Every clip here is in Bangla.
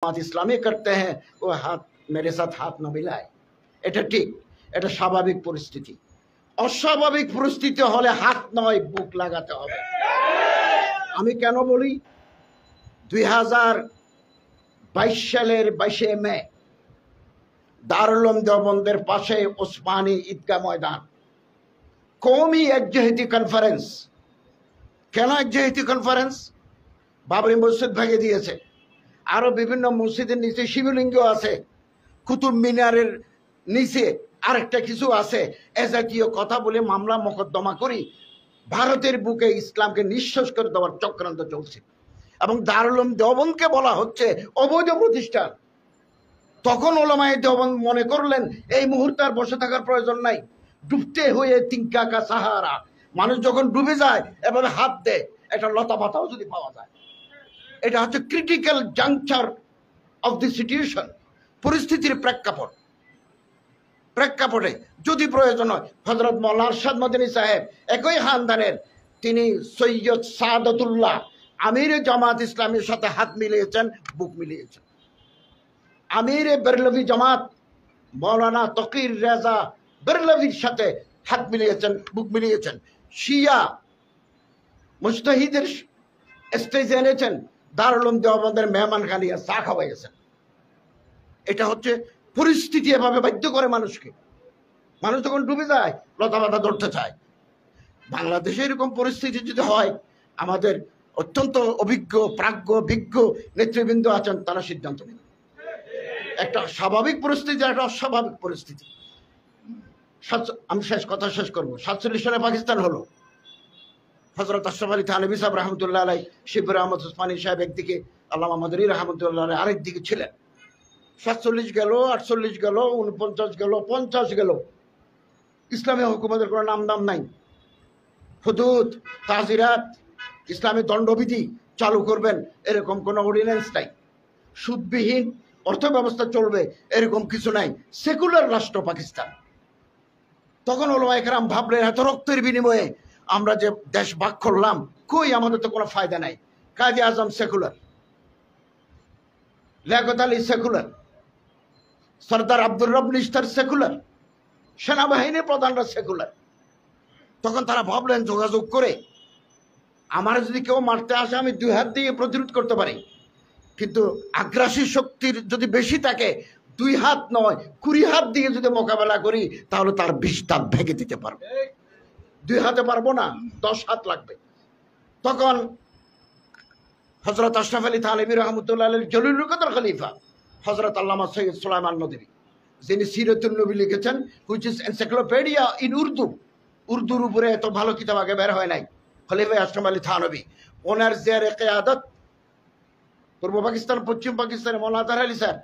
জামাত ইসলামী করতে हैं वो हाथ मेरे साथ हाथ न मिलाए। এটা ঠিক, এটা স্বাভাবিক পরিস্থিতি। অস্বাভাবিক পরিস্থিতি হলে হাত নয় বুক লাগাতে হবে। আমি কেন বলি, 2022 সালের 22 মে দারুল উলুম দেওবন্দের পাশে ওসমানী ঈদগাহ ময়দান কওমি একজেহেতি কনফারেন্স। কেন একজেহেতি কনফারেন্স? বাবরি মসজিদ ভেঙে দিয়েছে, আরো বিভিন্ন মসজিদের নিচে শিবলিঙ্গ আছে, কুতুব মিনারের নিচে আরেকটা কিছু আছে, এ জাতীয় কথা বলে মামলা মোকদ্দমা করি ভারতের বুকে ইসলামকে নিঃশেষ করে দেওয়ার চক্রান্ত চলছে। এবং দারুল উলুম দেওবন্দকে বলা হচ্ছে অবৈধ প্রতিষ্ঠান। তখন ওলামায়ে দেওবন্দ মনে করলেন এই মুহূর্তে আর বসে থাকার প্রয়োজন নাই, ডুবতে হয়ে তিনকা কা সাহারা। মানুষ যখন ডুবে যায় এভাবে হাত দেয়, একটা লতা পাতাও যদি পাওয়া যায়, এটা হচ্ছে critical juncture of the situation, পরিস্থিতির প্রেক্ষাপটে যদি প্রয়োজন হয়। হযরত মাওলানা আরশাদ মদনী সাহেব একই খানদানের, তিনি সৈয়দ সাদাতুল্লাহ আমির জামাত ইসলামীর সাথে হাত মিলিয়েছেন, বুক মিলিয়েছেন। আমির বেরলভি জামাত মৌলানা তকির রেজা বেরলভির সাথে হাত মিলিয়েছেন, বুক মিলিয়েছেন। শিয়া মুজতাহিদের স্টেজে এনেছেন, দারুল উলুম দেওবন্দের মেহমান খানিয়া চা খাওয়াইয়েছেন। এটা হচ্ছে পরিস্থিতি, এভাবে বাধ্য করে মানুষকে। মানুষ যখন ডুবে যায় লতা পাতা ধরতে চায়। বাংলাদেশে এরকম পরিস্থিতি যদি হয়, আমাদের অত্যন্ত অভিজ্ঞ বিজ্ঞ নেতৃবৃন্দ আছেন, তারা সিদ্ধান্ত নেবেন। একটা স্বাভাবিক পরিস্থিতি, একটা অস্বাভাবিক পরিস্থিতি। আমি কথা শেষ করবো। 47 সালে পাকিস্তান হলো। হযরত আশরাফ আলী থানভী সাহেব রহমতুল্লাহ আলাই, শিবর আহমদ উসমানী সাহেব একদিকে, আল্লামা মাদানী রহমতুল্লাহ আলাই আরেক দিকে ছিলেন। 47 গেল, 48 গেল, 49 গেল, 50 গেল, ইসলামী হুকুমতের কোনো নাম নাই। হুদুদ, তাজিরাত, ইসলামী দণ্ডবিধি চালু করবেন এরকম কোনো অর্ডিন্যান্স নাই। সুদবিহীন অর্থ ব্যবস্থা চলবে এরকম কিছু নাই। সেকুলার রাষ্ট্র পাকিস্তান। তখন ওলামায়ে কেরাম ভাবলেন এত রক্তের বিনিময়ে আমরা যে দেশ ভাগ করলাম, কই আমাদের তো কোনো ফায়দা নাই। কাজী আজম সেকুলার, লিয়াকত আলী সেকুলার, সরদার আব্দুর রব নিস্তার সেকুলার, সেনাবাহিনীর প্রধানরা সেকুলার। তখন তারা ভাবলেন যোগাযোগ করে আমার যদি কেউ মারতে আসে আমি 2 হাত দিয়ে প্রতিরোধ করতে পারি, কিন্তু আগ্রাসী শক্তির যদি বেশি থাকে 2 হাত নয় 20 হাত দিয়ে যদি মোকাবেলা করি তাহলে তার 20 দাঁত ভেঙে দিতে পারবো। 2 হাতে পারবো না, 10 হাত লাগবে। তখন হযরত আশরাফ আলী থানভী রহমতুল্লাহ আলাইহির জলিলুল কদর খলিফা হযরত আল্লামা সৈয়দ সুলাইমান নদভী, যিনি সিরাতুন নবী লিখেছেন, which is encyclopaedia in Urdu. উর্দুর উপরে এত ভালো কিতাব আগে বের হয় নাই। খলিফা আশরাফ আলী থানভী, ওনার জেরে কিয়াদত পূর্ব পাকিস্তান, পশ্চিম পাকিস্তানে মৌলানা তাহের আলী স্যার,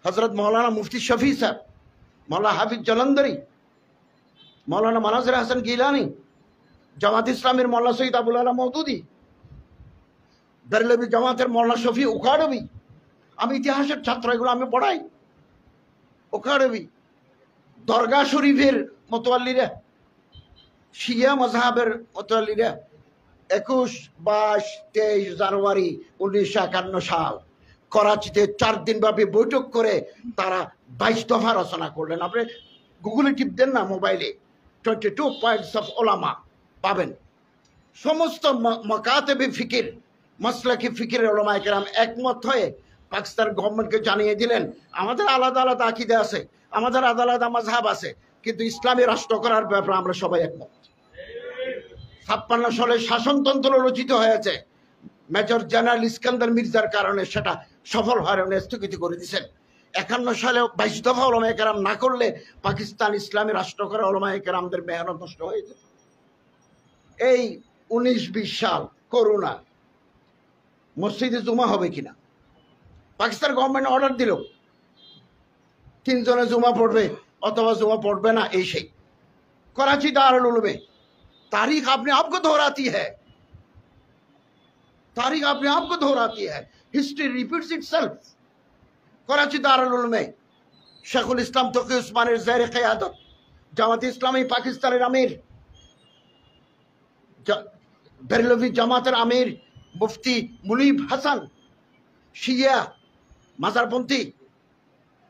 হযরত মৌলানা মুফতি শফি স্যার, মৌলানা হাফিজ জলন্দরি, মৌলানা মানাজির হাসান গিলানি, জামাত ইসলামের মৌলানা সৈয়দ আবুল আলা মওদুদি, বেরলভি জামাতের মৌলানা শফি উখাড়বি। আমি ইতিহাসের ছাত্র, এগুলো আমি পড়াই। উখাড়বি, দরগা শরীফের মোতওয়াল্লিরা, শিয়া মযহাবের মোতওয়াল্লিরা 21, 22, 23 জানুয়ারি 1951 সাল করাচিতে 4 দিন ব্যাপী বৈঠক করে তারা 22 দফা রচনা করলেন। আপনি গুগলে টিপ দেন না মোবাইলে, 22 পয়েন্টস অফ ওলামা পাবেন। সমস্ত মাকাতেবে ফিকির, মাসলাকি ফিকিরের ওলামায়ে কেরাম একমত হয়ে পাকিস্তান গভর্নমেন্টকে জানিয়ে দিলেন আমাদের আলাদা আলাদা আকীদা আছে, আমাদের আলাদা আলাদা মাযহাব আছে, কিন্তু ইসলামী রাষ্ট্র করার ব্যাপারে আমরা সবাই একমত। 56 সালে শাসনতন্ত্র রচিত হয়েছে, মেজর জেনারেল ইস্কান্দার মির্জার কারণে সেটা সফল হওয়ার স্থগিত করে দিয়েছেন। 51 সালে 22 দফা ওলামায়ে কেরাম না করলে পাকিস্তান ইসলামী রাষ্ট্র করা ওলামায়ে কেরামদের মেহনত নষ্ট হয়ে যেত। এই 19-20 সাল করোনা, মসজিদে জুমা হবে কিনা, পাকিস্তান গভর্নমেন্ট অর্ডার দিল 3 জনে জুমা পড়বে অথবা জুমা পড়বে না। এই সেই कराची दारुल उलूम में तारीख अपने आप को दोहराती है, तारीख अपने आप को दोहराती है, history repeats itself. Karachi Darul Uloom में शेखुल इस्लाम तकी उस्मानी ज़ेर क़यादत জামাত ইসলামী পাকিস্তানের আমির, বেরলভি জামাতের আমির মুফতি মুনিব হাসান, শিয়া মাজারপন্থী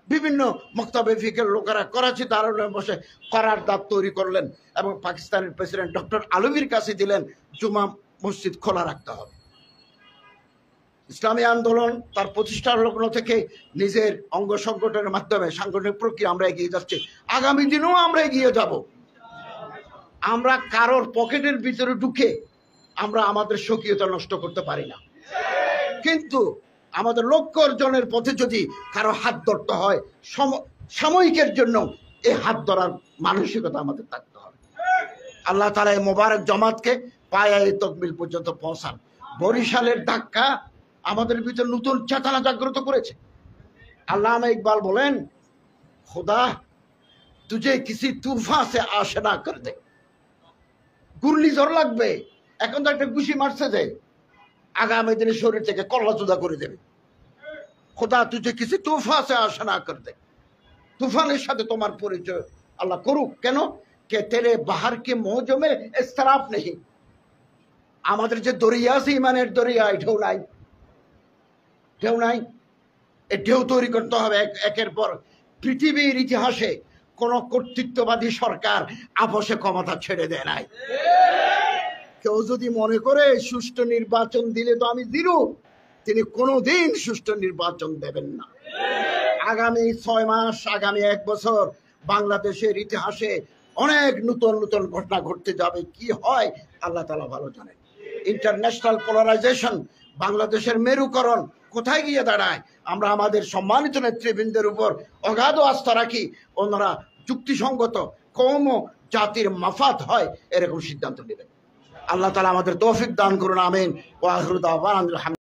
বিভিন্ন মক্তবে ফিকের লোকেরা করাচি দারুণে বসে করার দাঁত তৈরি করলেন এবং পাকিস্তানের প্রেসিডেন্ট ডক্টর আলভির কাছে দিলেন জুমা মসজিদ খোলা রাখতে হবে। ইসলামী আন্দোলন তার প্রতিষ্ঠার লগ্ন থেকে নিজের অঙ্গ সংগঠনের মাধ্যমে সাংগঠনিক প্রক্রিয়া আমরা এগিয়ে যাচ্ছি, আগামী দিনেও আমরা এগিয়ে যাব। আমরা কারোর পকেটের ভিতরে ঢুকে আমরা আমাদের স্বকীয়তা নষ্ট করতে পারি না, কিন্তু আমাদের লক্ষ্য অর্জনের পথে যদি কারো হাত ধরতে হয় সাময়িকের জন্য এই হাত ধরার মানসিকতা আমাদের থাকতে হবে। আল্লাহ তাআলা এই মোবারক জামাতকে পায়ে তকমিল পর্যন্ত পৌঁছান। বরিশালের ধাক্কা আমাদের ভিতরে নতুন চেতনা জাগ্রত করেছে। আল্লামা ইকবাল বলেন, খুদা তুঝে কিসি তুফা সে আশনা কর দে। ঘূর্ণিঝড় লাগবে, এখন তো একটা ঘুষি মারছে যে আগামী দিনে শরীর থেকে কল্লা জুদা করে দেবে। খোদা তুঝে কিসি তুফা সে আশনা কর দে, তুফানের সাথে তোমার পরিচয় আল্লাহ করুক। কেন? কে তেরে বাহার কে মৌজমে ইস্তরাফ নেই। আমাদের যে দরিয়া আছে ইমানের দরিয়া, ঢেউ নাই, ঢেউ নাই। এ ঢেউ তৈরি করতে হবে একের পর। পৃথিবীর ইতিহাসে কোন কর্তৃত্ববাদী সরকার আপোষে ক্ষমতা ছেড়ে দেয় নাই। কেউ যদি মনে করে সুষ্ঠু নির্বাচন দিলে তো আমি জিরো, তিনি কোনোদিন সুষ্ঠু নির্বাচন দেবেন না। আগামী 6 মাস, আগামী 1 বছর বাংলাদেশের ইতিহাসে অনেক নতুন নতুন ঘটনা ঘটতে যাবে। কি হয় আল্লাহ তাআলা ভালো জানেন। ইন্টারন্যাশনাল পোলারাইজেশন, বাংলাদেশের মেরুকরণ কোথায় গিয়ে দাঁড়ায়? আমরা আমাদের সম্মানিত নেতৃবৃন্দের উপর অগাধ আস্থা রাখি, ওনারা যুক্তিসঙ্গত কওম ও জাতির মাফাত হয় এরকম সিদ্ধান্ত নেবেন। আল্লাহ তাআলা আমাদের তৌফিক দান করুন, আমিন। ওয়া আখিরু দাওয়ানা আলহামদুলিল্লাহ।